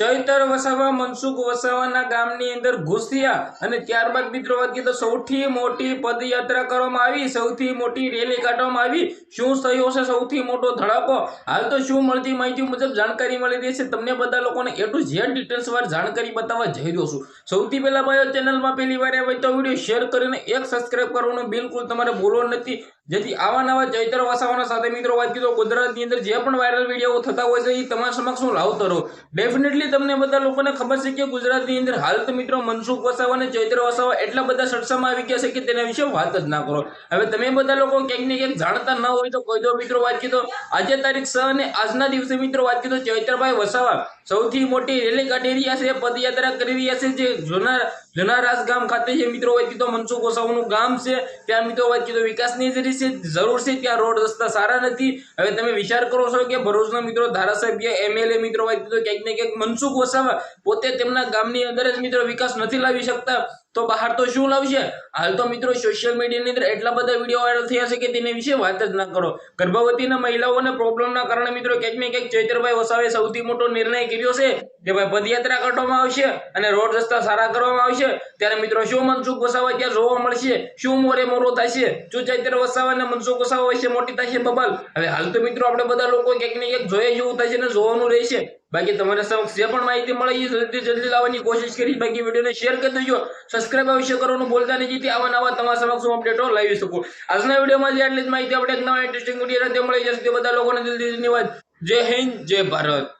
ચૈતર વસાવા મનસુખ વસાવાના ગામની અંદર ઘૂસ્યા અને ત્યારબાદ મિત્રો વાત કરીએ તો સૌથી મોટી પદયાત્રા કરવામાં આવી, સૌથી મોટી રેલી કાઢવામાં આવી। શું થયો છે સૌથી મોટો ધડાકો? હાલ તો શું મળતી માહિતી મુજબ જાણકારી મળી રહી છે, તમને બધા લોકોને A to Z ડિટેલ્સ વાર જાણકારી બતાવવા જઈ રહ્યો છું। સૌથી પહેલા ભાઈઓ ચેનલમાં પહેલી વાર આવ્યા તો વિડીયો શેર કરીને એક સબસ્ક્રાઇબ કરવાનું બિલકુલ તમારે ભૂલવાનું નથી, જેથી આવા નવા ચૈતર વસાવાના સાથે મિત્રો વાત કરીએ તો ગુજરાતની અંદર જે પણ વાયરલ વિડીયો થતા હોય છે એ તમારા સમક્ષ હું લાવતો રહું। ડેફિનેટલી તમને બધા લોકોને ખબર છે કે ગુજરાતની અંદર હાલ તો મિત્રો મનસુખ વસાવા અને ચૈતર વસાવા એટલા બધા ચર્ચામાં આવી ગયા છે કે તેના વિશે વાત જ ના કરો। હવે તમે બધા લોકો ક્યાંક ને ક્યાંક જાણતા ન હોય તો કહી દો મિત્રો વાત કરીએ તો આજે તારીખ 6 અને આજના દિવસે મિત્રો વાત કરીએ તો ચૈતરભાઈ વસાવા સૌથી મોટી રેલી કાઢી રહ્યા છે, પદયાત્રા કરી રહ્યા છે, જે જૂના રાસ ગામ ખાતે છે મિત્રો વાત કરીએ તો મનસુખ વસાવાનું ગામ છે, ત્યાં મિત્રો વાત કરીએ તો વિકાસની જરૂર છે, ત્યાં રોડ રસ્તા સારા નથી। હવે તમે વિચાર કરો છો કે ભરૂચના મિત્રો ધારાસભ્ય MLA મિત્રો વાત કરીએ તો ક્યાંક ને ક્યાંક મનસુખ વસાવા પોતે તેમના ગામની અંદર જ મિત્રો વિકાસ નથી લાવી શકતા તો બહાર તો શું લાવશે? હાલ તો મિત્રો સોશિયલ મીડિયાની અંદર એટલા બધા વિડીયો વાયરલ થયા છે કે તેના વિશે વાત જ ના કરો। ગર્ભવતીના મહિલાઓને પ્રોબ્લેમના કારણે મિત્રો ક્યાંક ને ક્યાંક ચૈતરભાઈ વસાવાએ સૌથી મોટો નિર્ણય કર્યો છે કે ભાઈ પદયાત્રા કાઢવામાં આવશે અને રોડ રસ્તા સારા કરવામાં આવશે। ત્યારે મિત્રો શું મનસુખ વસાવા ત્યાં જોવા મળશે? શું મોરે મોરો થશે? શું ચૈતર વસાવા અને મનસુખ વસાવા વિશે મોટી થશે બબાલ? હવે હાલ તો મિત્રો આપણે બધા લોકો ક્યાંક ને ક્યાંક જોઈએ જેવું થશે ને જોવાનું રહેશે। બાકી તમારે સમક્ષ જે પણ માહિતી મળે એ જલ્દી લાવવાની કોશિશ કરીશ। બાકી વિડીયોને શેર કરી દેજો, સબસ્ક્રાઇબ અવશ્ય કરવાનું ભૂલતા નહીં, જેથી આવા નવા તમારા સમક્ષ હું અપડેટો લાવી શકું। આજના વિડીયોમાં જે આટલી જ માહિતી આપણે એક નવા ઇન્ટરેસ્ટિંગ વિડીયો સાથે મળી જશે તે બધા લોકોને દિલથી ધન્યવાદ। જય હિન્દ, જય ભારત।